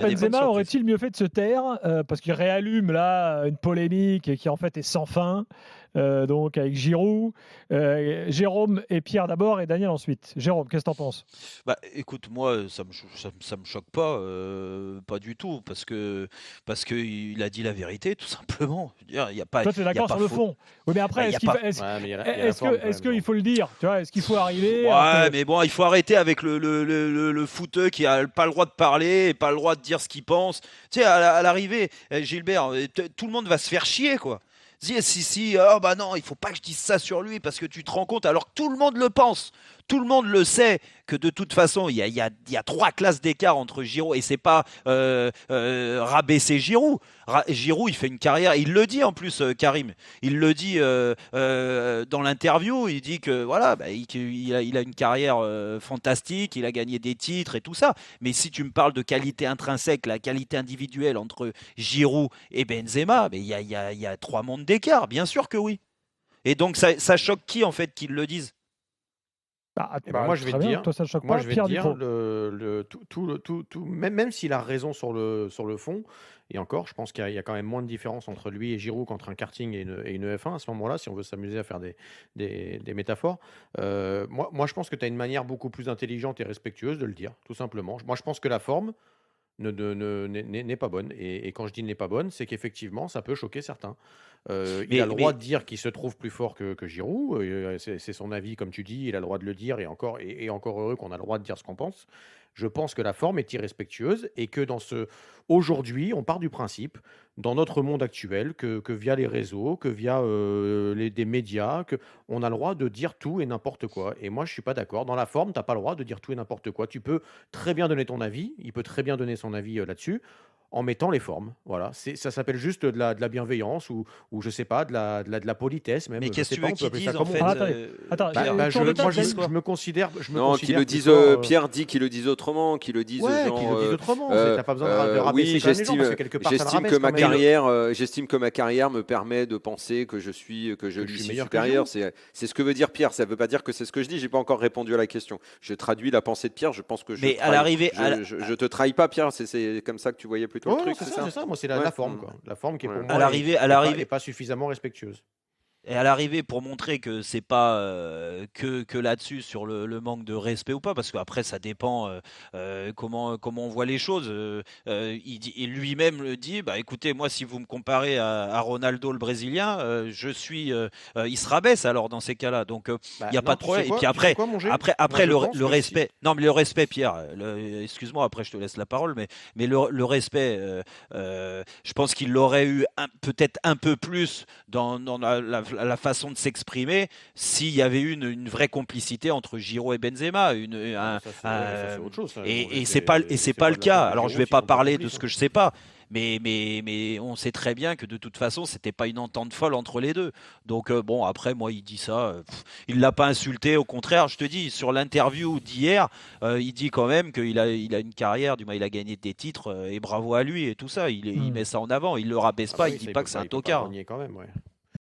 Il y a des bonnes Benzema surprises. aurait-il mieux fait de se taire, parce qu'il réallume là une polémique qui en fait est sans fin, donc avec Giroud, Jérôme et Pierre d'abord et Daniel ensuite. Jérôme, qu'est-ce que tu en penses? Bah, écoute, moi, ça me choque pas, pas du tout, parce que il a dit la vérité, tout simplement. Je veux dire, Toi, tu es il y a d'accord pas sur le faute. fond. Oui, mais Bah, après, il y a pas. Ouais, mais il y a la forme quand est-ce même, qu'il Jean. faut le dire? Tu vois, est-ce qu'il faut arriver alors Ouais, que mais bon, il faut arrêter avec le footeux qui a pas le droit de parler et pas le droit de dire ce qu'il pense. Tu sais, à l'arrivée, Gilbert, tout le monde va se faire chier, quoi. Si, oh bah non, il faut pas que je dise ça sur lui parce que tu te rends compte, alors que tout le monde le pense, tout le monde le sait, que de toute façon, il y a trois classes d'écart entre Giroud et c'est pas rabaisser Giroud. Giroud, il fait une carrière, il le dit en plus, Karim, il le dit dans l'interview, il dit que voilà, bah, il a une carrière fantastique, il a gagné des titres et tout ça. Mais si tu me parles de qualité intrinsèque, la qualité individuelle entre Giroud et Benzema, mais il y a trois mondes d'écart, bien sûr que oui. Et donc ça choque qui en fait qu'ils le disent? ah, Eh ben bah, moi je vais très te bien, dire, toi ça ne choque pas? Pierre Dutronc? même s'il a raison sur le fond, et encore, je pense qu'il y a quand même moins de différence entre lui et Giroud qu'entre un karting et une F1 à ce moment-là, si on veut s'amuser à faire des métaphores. Moi, je pense que tu as une manière beaucoup plus intelligente et respectueuse de le dire, tout simplement. Moi, je pense que la forme, n'est pas bonne. Et quand je dis n'est pas bonne, c'est qu'effectivement, ça peut choquer certains. Il a le droit Mais de dire qu'il se trouve plus fort que Giroud. C'est son avis, comme tu dis. Il a le droit de le dire. Et encore heureux qu'on a le droit de dire ce qu'on pense. Je pense que la forme est irrespectueuse et que aujourd'hui, on part du principe, dans notre monde actuel, que via les réseaux, que via des médias, on a le droit de dire tout et n'importe quoi. Et moi, je suis pas d'accord. Dans la forme, tu n'as pas le droit de dire tout et n'importe quoi. Tu peux très bien donner ton avis. Il peut très bien donner son avis là-dessus en mettant les formes. Voilà. Ça s'appelle juste de la bienveillance ou je sais pas, de la politesse même. Je qu'est-ce que sais tu pas, veux on peut qu'ils appeler ça disent en comme on fait, Ah, veut. attends, Bah, Pierre? bah, tour de table, Qu'ils disent Daniel. quoi? Je me Non, qu'ils considère le disent, plutôt. Pierre dit qu'ils le disent autrement, qu'ils le disent Ouais, qu'ils genre, le disent autrement. T'as pas besoin de rabaisser oui, quand même les gens parce que quelque part, ça le j'estime que rabaisse quand ma même. carrière, me permet de penser que que je Que je lui suis suis meilleur que supérieur. Giroud. C'est ce que veut dire Pierre. Ça veut pas dire que c'est ce que je dis. J'ai pas encore répondu à la question. Je traduis la pensée de Pierre. Je pense que Mais à l'arrivée, je te trahis pas, Pierre. C'est comme ça que tu voyais plutôt le Ouais, non, truc, c'est ça? c'est ça. Moi, c'est Ouais. la forme, quoi. La forme qui, pour Ouais. à moi, l'arrivée, à est l'arrivée, pas suffisamment respectueuse. Et à l'arrivée, pour montrer que c'est pas que là-dessus sur le manque de respect ou pas, parce qu'après ça dépend comment on voit les choses. Il lui-même le dit, bah écoutez, moi si vous me comparez à Ronaldo le Brésilien, il se rabaisse alors dans ces cas-là. Donc il Bah, n'y a pas non, de problème. Et puis tu sais quoi, mon G? Moi, après je pense le que si. respect. Non mais le respect, Pierre. Excuse-moi, après je te laisse la parole, mais le respect, je pense qu'il l'aurait eu peut-être un peu plus dans la façon de s'exprimer s'il y avait eu une vraie complicité entre Giroud et Benzema. Ah, mais ça, c'est autre chose, ça, mon G. Et c'est C'est pas pas le de la faute cas. de Alors je Giroud vais s'ils pas sont pas parler de complices, ce hein. que je sais pas. Mais on sait très bien que de toute façon, c'était pas une entente folle entre les deux. Donc bon, après, moi, il dit ça. Il l'a pas insulté. Au contraire, je te dis, sur l'interview d'hier, il dit quand même il a une carrière, du moins, il a gagné des titres et bravo à lui et tout ça. Il Hmm. met ça en avant. Il le rabaisse Ah bah pas. Il oui, dit ça, pas que c'est un il peut pas le tocard. renier quand même, ouais.